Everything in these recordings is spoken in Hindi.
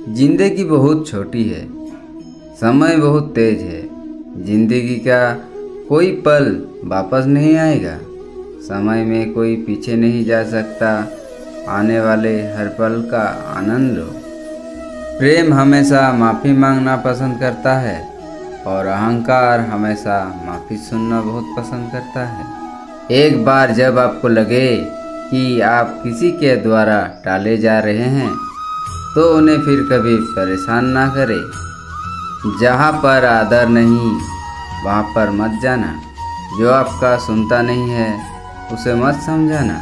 जिंदगी बहुत छोटी है, समय बहुत तेज है। जिंदगी का कोई पल वापस नहीं आएगा। समय में कोई पीछे नहीं जा सकता। आने वाले हर पल का आनंद लो। प्रेम हमेशा माफ़ी मांगना पसंद करता है और अहंकार हमेशा माफ़ी सुनना बहुत पसंद करता है। एक बार जब आपको लगे कि आप किसी के द्वारा टाले जा रहे हैं तो उन्हें फिर कभी परेशान ना करें। जहाँ पर आदर नहीं वहाँ पर मत जाना। जो आपका सुनता नहीं है उसे मत समझाना।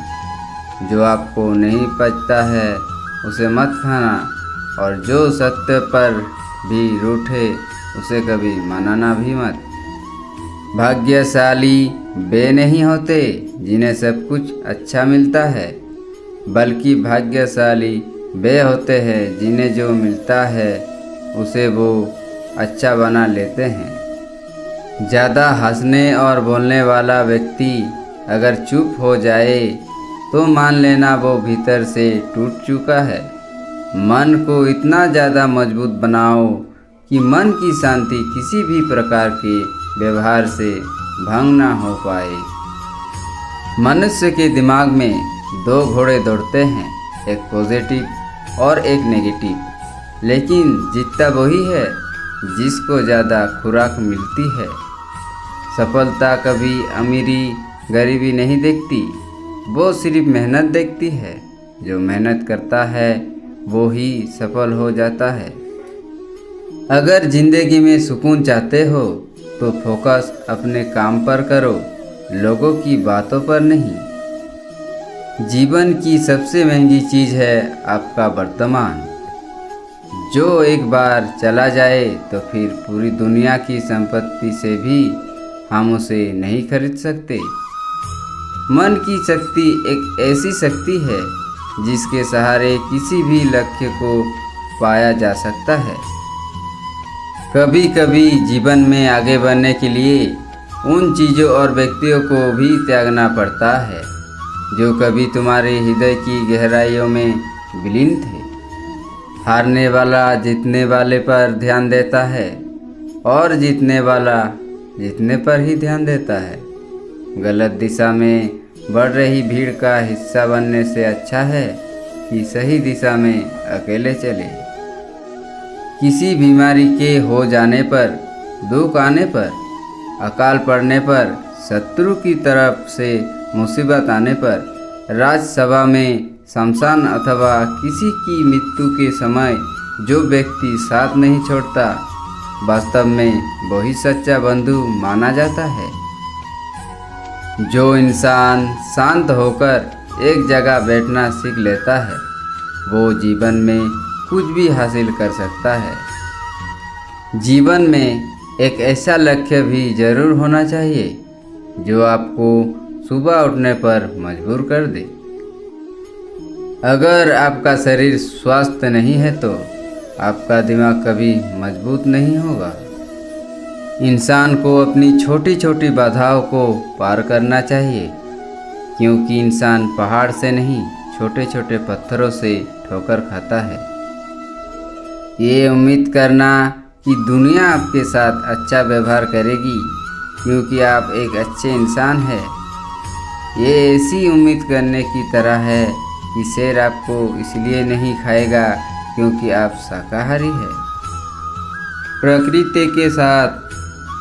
जो आपको नहीं पचता है उसे मत खाना। और जो सत्य पर भी रूठे उसे कभी मनाना भी मत। भाग्यशाली वे नहीं होते जिन्हें सब कुछ अच्छा मिलता है, बल्कि भाग्यशाली वे होते हैं जिन्हें जो मिलता है उसे वो अच्छा बना लेते हैं। ज़्यादा हंसने और बोलने वाला व्यक्ति अगर चुप हो जाए तो मान लेना वो भीतर से टूट चुका है। मन को इतना ज़्यादा मजबूत बनाओ कि मन की शांति किसी भी प्रकार के व्यवहार से भंग ना हो पाए। मनुष्य के दिमाग में दो घोड़े दौड़ते हैं, एक पॉजिटिव और एक नेगेटिव। लेकिन जीतता वही है जिसको ज़्यादा खुराक मिलती है। सफलता कभी अमीरी गरीबी नहीं देखती, वो सिर्फ मेहनत देखती है। जो मेहनत करता है वो ही सफल हो जाता है। अगर ज़िंदगी में सुकून चाहते हो तो फोकस अपने काम पर करो, लोगों की बातों पर नहीं। जीवन की सबसे महंगी चीज़ है आपका वर्तमान। जो एक बार चला जाए तो फिर पूरी दुनिया की संपत्ति से भी हम उसे नहीं खरीद सकते। मन की शक्ति एक ऐसी शक्ति है जिसके सहारे किसी भी लक्ष्य को पाया जा सकता है। कभी कभी जीवन में आगे बढ़ने के लिए उन चीज़ों और व्यक्तियों को भी त्यागना पड़ता है जो कभी तुम्हारे हृदय की गहराइयों में विलीन थे। हारने वाला जीतने वाले पर ध्यान देता है और जीतने वाला जीतने पर ही ध्यान देता है। गलत दिशा में बढ़ रही भीड़ का हिस्सा बनने से अच्छा है कि सही दिशा में अकेले चले। किसी बीमारी के हो जाने पर, दुख आने पर, अकाल पड़ने पर, शत्रु की तरफ से मुसीबत आने पर, राजसभा में, शमशान अथवा किसी की मृत्यु के समय जो व्यक्ति साथ नहीं छोड़ता, वास्तव में वही सच्चा बंधु माना जाता है। जो इंसान शांत होकर एक जगह बैठना सीख लेता है वो जीवन में कुछ भी हासिल कर सकता है। जीवन में एक ऐसा लक्ष्य भी जरूर होना चाहिए जो आपको सुबह उठने पर मजबूर कर दे। अगर आपका शरीर स्वस्थ नहीं है तो आपका दिमाग कभी मजबूत नहीं होगा। इंसान को अपनी छोटी छोटी बाधाओं को पार करना चाहिए, क्योंकि इंसान पहाड़ से नहीं छोटे छोटे पत्थरों से ठोकर खाता है। ये उम्मीद करना कि दुनिया आपके साथ अच्छा व्यवहार करेगी क्योंकि आप एक अच्छे इंसान हैं, ये ऐसी उम्मीद करने की तरह है कि शेर आपको इसलिए नहीं खाएगा क्योंकि आप शाकाहारी हैं। प्रकृति के साथ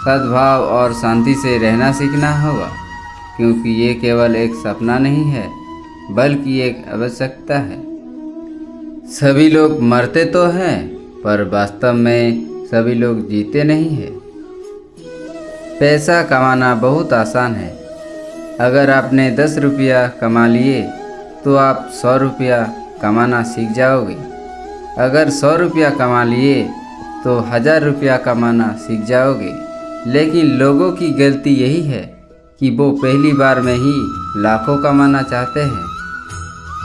सद्भाव और शांति से रहना सीखना होगा, क्योंकि ये केवल एक सपना नहीं है बल्कि एक आवश्यकता है। सभी लोग मरते तो हैं पर वास्तव में सभी लोग जीते नहीं हैं। पैसा कमाना बहुत आसान है। अगर आपने 10 रुपया कमा लिए तो आप 100 रुपया कमाना सीख जाओगे। अगर 100 रुपया कमा लिए तो 1000 रुपया कमाना सीख जाओगे। लेकिन लोगों की गलती यही है कि वो पहली बार में ही लाखों कमाना चाहते हैं।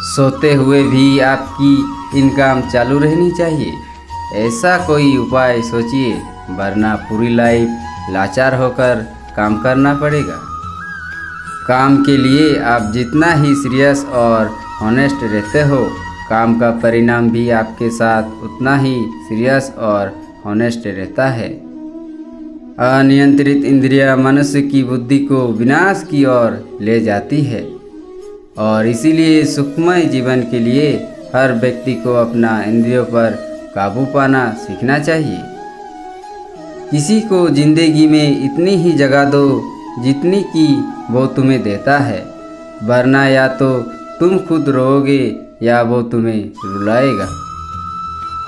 सोते हुए भी आपकी इनकम चालू रहनी चाहिए। ऐसा कोई उपाय सोचिए, वरना पूरी लाइफ लाचार होकर काम करना पड़ेगा। काम के लिए आप जितना ही सीरियस और ऑनेस्ट रहते हो, काम का परिणाम भी आपके साथ उतना ही सीरियस और हॉनेस्ट रहता है। अनियंत्रित इंद्रियां मनुष्य की बुद्धि को विनाश की ओर ले जाती है और इसीलिए सुखमय जीवन के लिए हर व्यक्ति को अपना इंद्रियों पर काबू पाना सीखना चाहिए। किसी को जिंदगी में इतनी ही जगह दो जितनी कि वो तुम्हें देता है, वरना या तो तुम खुद रोओगे या वो तुम्हें रुलाएगा।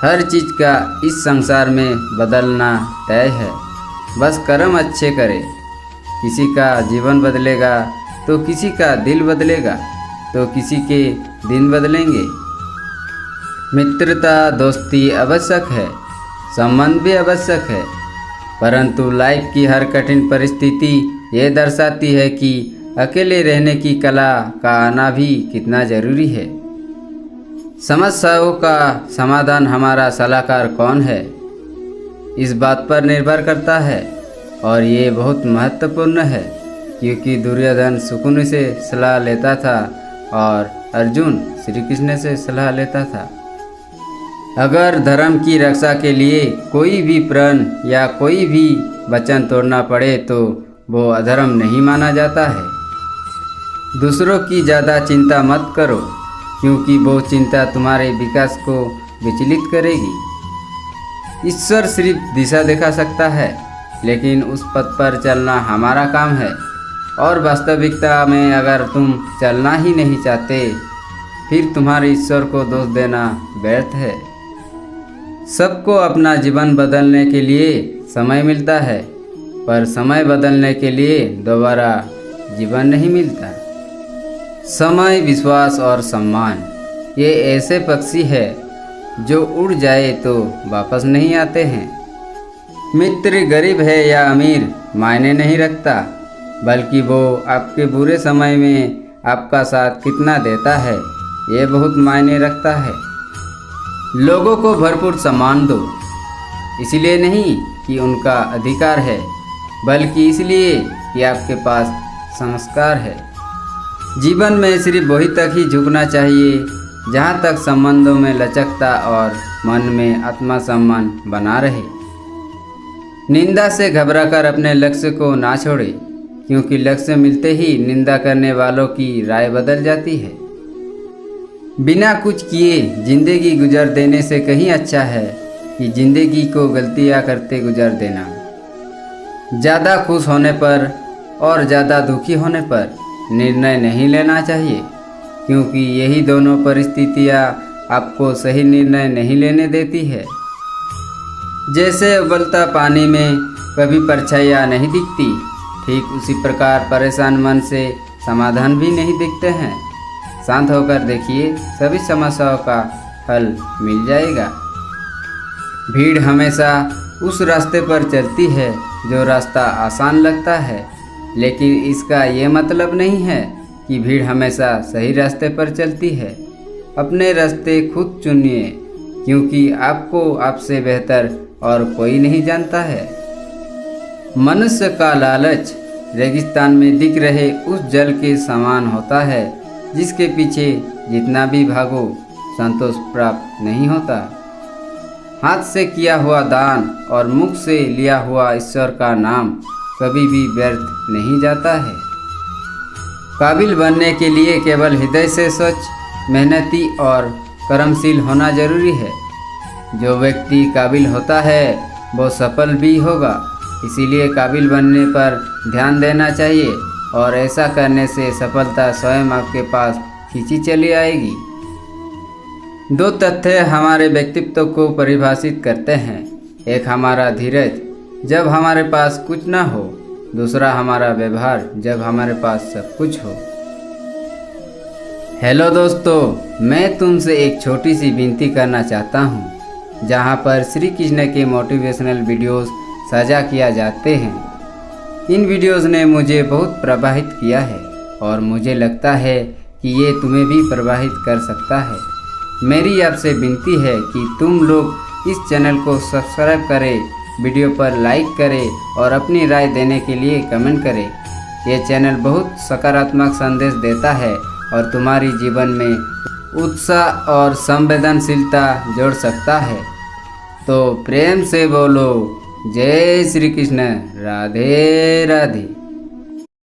हर चीज़ का इस संसार में बदलना तय है, बस कर्म अच्छे करे। किसी का जीवन बदलेगा तो किसी का दिल बदलेगा तो किसी के दिन बदलेंगे। मित्रता दोस्ती आवश्यक है, संबंध भी आवश्यक है, परंतु लाइफ की हर कठिन परिस्थिति ये दर्शाती है कि अकेले रहने की कला का आना भी कितना ज़रूरी है। समस्याओं का समाधान हमारा सलाहकार कौन है, इस बात पर निर्भर करता है और ये बहुत महत्वपूर्ण है, क्योंकि दुर्योधन शकुनि से सलाह लेता था और अर्जुन श्री कृष्ण से सलाह लेता था। अगर धर्म की रक्षा के लिए कोई भी प्रण या कोई भी वचन तोड़ना पड़े तो वो अधर्म नहीं माना जाता है। दूसरों की ज़्यादा चिंता मत करो, क्योंकि वो चिंता तुम्हारे विकास को विचलित करेगी। ईश्वर सिर्फ दिशा दिखा सकता है, लेकिन उस पथ पर चलना हमारा काम है। और वास्तविकता में अगर तुम चलना ही नहीं चाहते, फिर तुम्हारे ईश्वर को दोष देना व्यर्थ है। सबको अपना जीवन बदलने के लिए समय मिलता है, पर समय बदलने के लिए दोबारा जीवन नहीं मिलता। समय, विश्वास और सम्मान ये ऐसे पक्षी है जो उड़ जाए तो वापस नहीं आते हैं। मित्र गरीब है या अमीर मायने नहीं रखता, बल्कि वो आपके बुरे समय में आपका साथ कितना देता है ये बहुत मायने रखता है। लोगों को भरपूर सम्मान दो, इसलिए नहीं कि उनका अधिकार है, बल्कि इसलिए कि आपके पास संस्कार है। जीवन में सिर्फ वही तक ही झुकना चाहिए जहाँ तक संबंधों में लचकता और मन में आत्मसम्मान बना रहे। निंदा से घबराकर अपने लक्ष्य को ना छोड़े, क्योंकि लक्ष्य मिलते ही निंदा करने वालों की राय बदल जाती है। बिना कुछ किए जिंदगी गुजार देने से कहीं अच्छा है कि जिंदगी को गलतियां करते गुजार देना। ज़्यादा खुश होने पर और ज़्यादा दुखी होने पर निर्णय नहीं लेना चाहिए, क्योंकि यही दोनों परिस्थितियां आपको सही निर्णय नहीं लेने देती है। जैसे उबलता पानी में कभी परछाइयाँ नहीं दिखती, ठीक उसी प्रकार परेशान मन से समाधान भी नहीं दिखते हैं। शांत होकर देखिए, सभी समस्याओं का हल मिल जाएगा। भीड़ हमेशा उस रास्ते पर चलती है जो रास्ता आसान लगता है, लेकिन इसका ये मतलब नहीं है कि भीड़ हमेशा सही रास्ते पर चलती है। अपने रास्ते खुद चुनिए, क्योंकि आपको आपसे बेहतर और कोई नहीं जानता है। मनुष्य का लालच रेगिस्तान में दिख रहे उस जल के समान होता है, जिसके पीछे जितना भी भागो संतोष प्राप्त नहीं होता। हाथ से किया हुआ दान और मुख से लिया हुआ ईश्वर का नाम कभी भी व्यर्थ नहीं जाता है। काबिल बनने के लिए केवल हृदय से स्वच्छ, मेहनती और कर्मशील होना जरूरी है। जो व्यक्ति काबिल होता है वो सफल भी होगा, इसीलिए काबिल बनने पर ध्यान देना चाहिए और ऐसा करने से सफलता स्वयं आपके पास खींची चली आएगी। दो तथ्य हमारे व्यक्तित्व को परिभाषित करते हैं। एक हमारा धीरज जब हमारे पास कुछ ना हो, दूसरा हमारा व्यवहार जब हमारे पास सब कुछ हो। हेलो दोस्तों, मैं तुमसे एक छोटी सी विनती करना चाहता हूँ, जहाँ पर श्री कृष्ण के मोटिवेशनल वीडियोस साझा किया जाते हैं। इन वीडियोस ने मुझे बहुत प्रभावित किया है और मुझे लगता है कि ये तुम्हें भी प्रभावित कर सकता है। मेरी आपसे विनती है कि तुम लोग इस चैनल को सब्सक्राइब करें, वीडियो पर लाइक करें और अपनी राय देने के लिए कमेंट करें। ये चैनल बहुत सकारात्मक संदेश देता है और तुम्हारी जीवन में उत्साह और संवेदनशीलता जोड़ सकता है। तो प्रेम से बोलो जय श्री कृष्ण, राधे राधे।